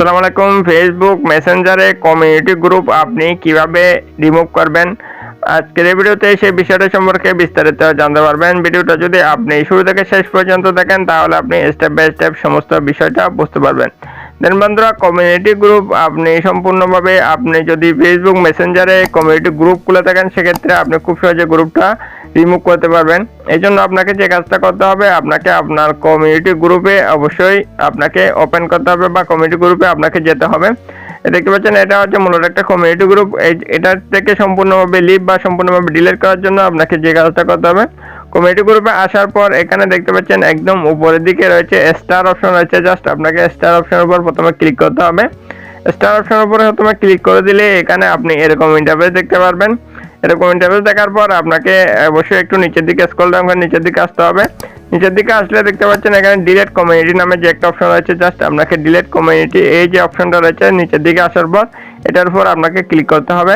আসসালামু আলাইকুম। ফেসবুক মেসেঞ্জারে কমিউনিটি গ্রুপ আপনি কিভাবে রিমুভ করবেন, আজকের এই ভিডিওতে সেই বিষয়টা সম্পর্কে বিস্তারিত জানতে পারবেন। ভিডিওটা যদি আপনি শুরু থেকে শেষ পর্যন্ত দেখেন তাহলে আপনি স্টেপ বাই স্টেপ সমস্ত বিষয়টা বুঝতে পারবেন। দেন বন্ধুরা, কমিউনিটি গ্রুপ আপনি সম্পূর্ণভাবে আপনি যদি ফেসবুক মেসেঞ্জারে কমিউনিটি গ্রুপ খুলে থাকেন সেক্ষেত্রে আপনি খুব সহজে গ্রুপটা রিমুভ করতে পারবেন। এই জন্য আপনাকে যে কাজটা করতে হবে, আপনাকে আপনার কমিউনিটি গ্রুপে অবশ্যই আপনাকে ওপেন করতে হবে বা কমিউনিটি গ্রুপে আপনাকে যেতে হবে। দেখতে পাচ্ছেন এটা হচ্ছে মূলত একটা কমিউনিটি গ্রুপ। এটা থেকে সম্পূর্ণভাবে লিভ বা সম্পূর্ণভাবে ডিলিট করার জন্য আপনাকে যে কাজটা করতে হবে, কমিউনিটি গ্রুপে আসার পর এখানে দেখতে পাচ্ছেন একদম উপরের দিকে রয়েছে স্টার অপশন রয়েছে। জাস্ট আপনাকে স্টার অপশনের উপর প্রথমে ক্লিক করতে হবে। স্টার অপশনের উপরে প্রথমে ক্লিক করে দিলে এখানে আপনি এরকম ইন্টারফেস দেখতে পারবেন। এরকম ইন্টারফেস দেখার পর আপনাকে অবশ্যই একটু নিচের দিকে স্ক্রল ডাউন করে নিচের দিকে আসতে হবে। নিচের দিকে আসলে দেখতে পাচ্ছেন এখানে ডিলিট কমিউনিটি নামে যে একটা অপশন রয়েছে। জাস্ট আপনাকে ডিলিট কমিউনিটি এই যে অপশনটা রয়েছে নিচের দিকে আসার পর এটার উপর আপনাকে ক্লিক করতে হবে।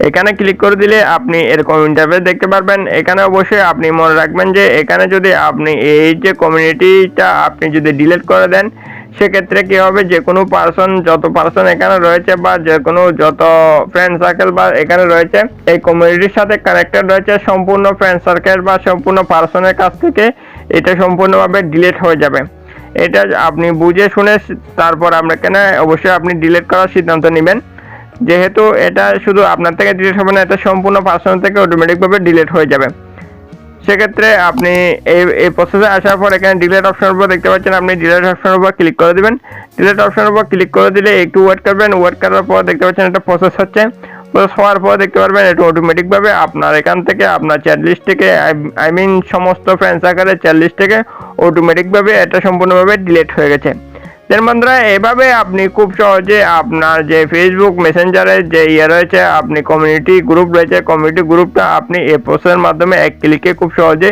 এখানে ক্লিক করে দিলে আপনি এরকম ইন্টারফেস দেখতে পারবেন। এখানে অবশ্যই আপনি মনে রাখবেন যে এখানে যদি আপনি এই যে কমিউনিটিটা আপনি যদি ডিলিট করে দেন সেক্ষেত্রে কি হবে, যে কোনো পার্সন যত পার্সন এখানে রয়েছে বা যে কোনো যত ফ্রেন্ড সার্কেল বা এখানে রয়েছে এই কমিউনিটির সাথে কানেক্টেড রয়েছে সম্পূর্ণ ফ্রেন্ড সার্কেল বা সম্পূর্ণ পার্সনের কাছ থেকে এটা সম্পূর্ণভাবে ডিলিট হয়ে যাবে। এটা আপনি বুঝে শুনে তারপর আপনাকে অবশ্যই আপনি ডিলিট করার সিদ্ধান্ত নেবেন। যেহেতু এটা শুধু আপনার থেকে ডিলিট হবে না, এটা সম্পূর্ণ পার্সন থেকে অটোমেটিকভাবে ডিলিট হয়ে যাবে। সেক্ষেত্রে আপনি এই প্রসেসে আসার পর এখানে ডিলিট অপশনের উপর দেখতে পাচ্ছেন, আপনি ডিলিট অপশনের উপর ক্লিক করে দিবেন। ডিলিট অপশনের উপর ক্লিক করে দিলে একটু ওয়েট করবেন। ওয়েট করার পর দেখতে পাচ্ছেন একটা প্রসেস হচ্ছে। প্রসেস হওয়ার পর দেখতে পারবেন এটা অটোমেটিকভাবে আপনার এখান থেকে আপনার চ্যাট লিস্ট থেকে সমস্ত ফ্রেন্ড সার্কেলের চ্যাট লিস্ট থেকে অটোমেটিকভাবে এটা সম্পূর্ণভাবে ডিলিট হয়ে গেছে। দেন বন্ধুরা, এভাবে আপনি খুব সহজে আপনার যে ফেসবুক মেসেঞ্জারের যে রয়েছে, আপনি কমিউনিটি গ্রুপ রয়েছে, কমিউনিটি গ্রুপটা আপনি এই প্রসেসের মাধ্যমে এক ক্লিকে খুব সহজে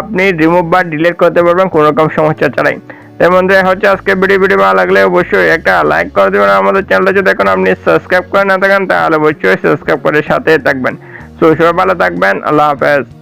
আপনি রিমুভ বা ডিলিট করতে পারবেন কোনো রকম সমস্যা ছাড়াই। তাই বন্ধুরা, হচ্ছে আজকে ভিডিও ভালো লাগলে অবশ্যই একটা লাইক করে দেবেন। আমাদের চ্যানেলটা যদি এখন আপনি সাবস্ক্রাইব করে না থাকেন তাহলে অবশ্যই সাবস্ক্রাইব করে সাথে থাকবেন। সবাই ভালো থাকবেন। আল্লাহ হাফেজ।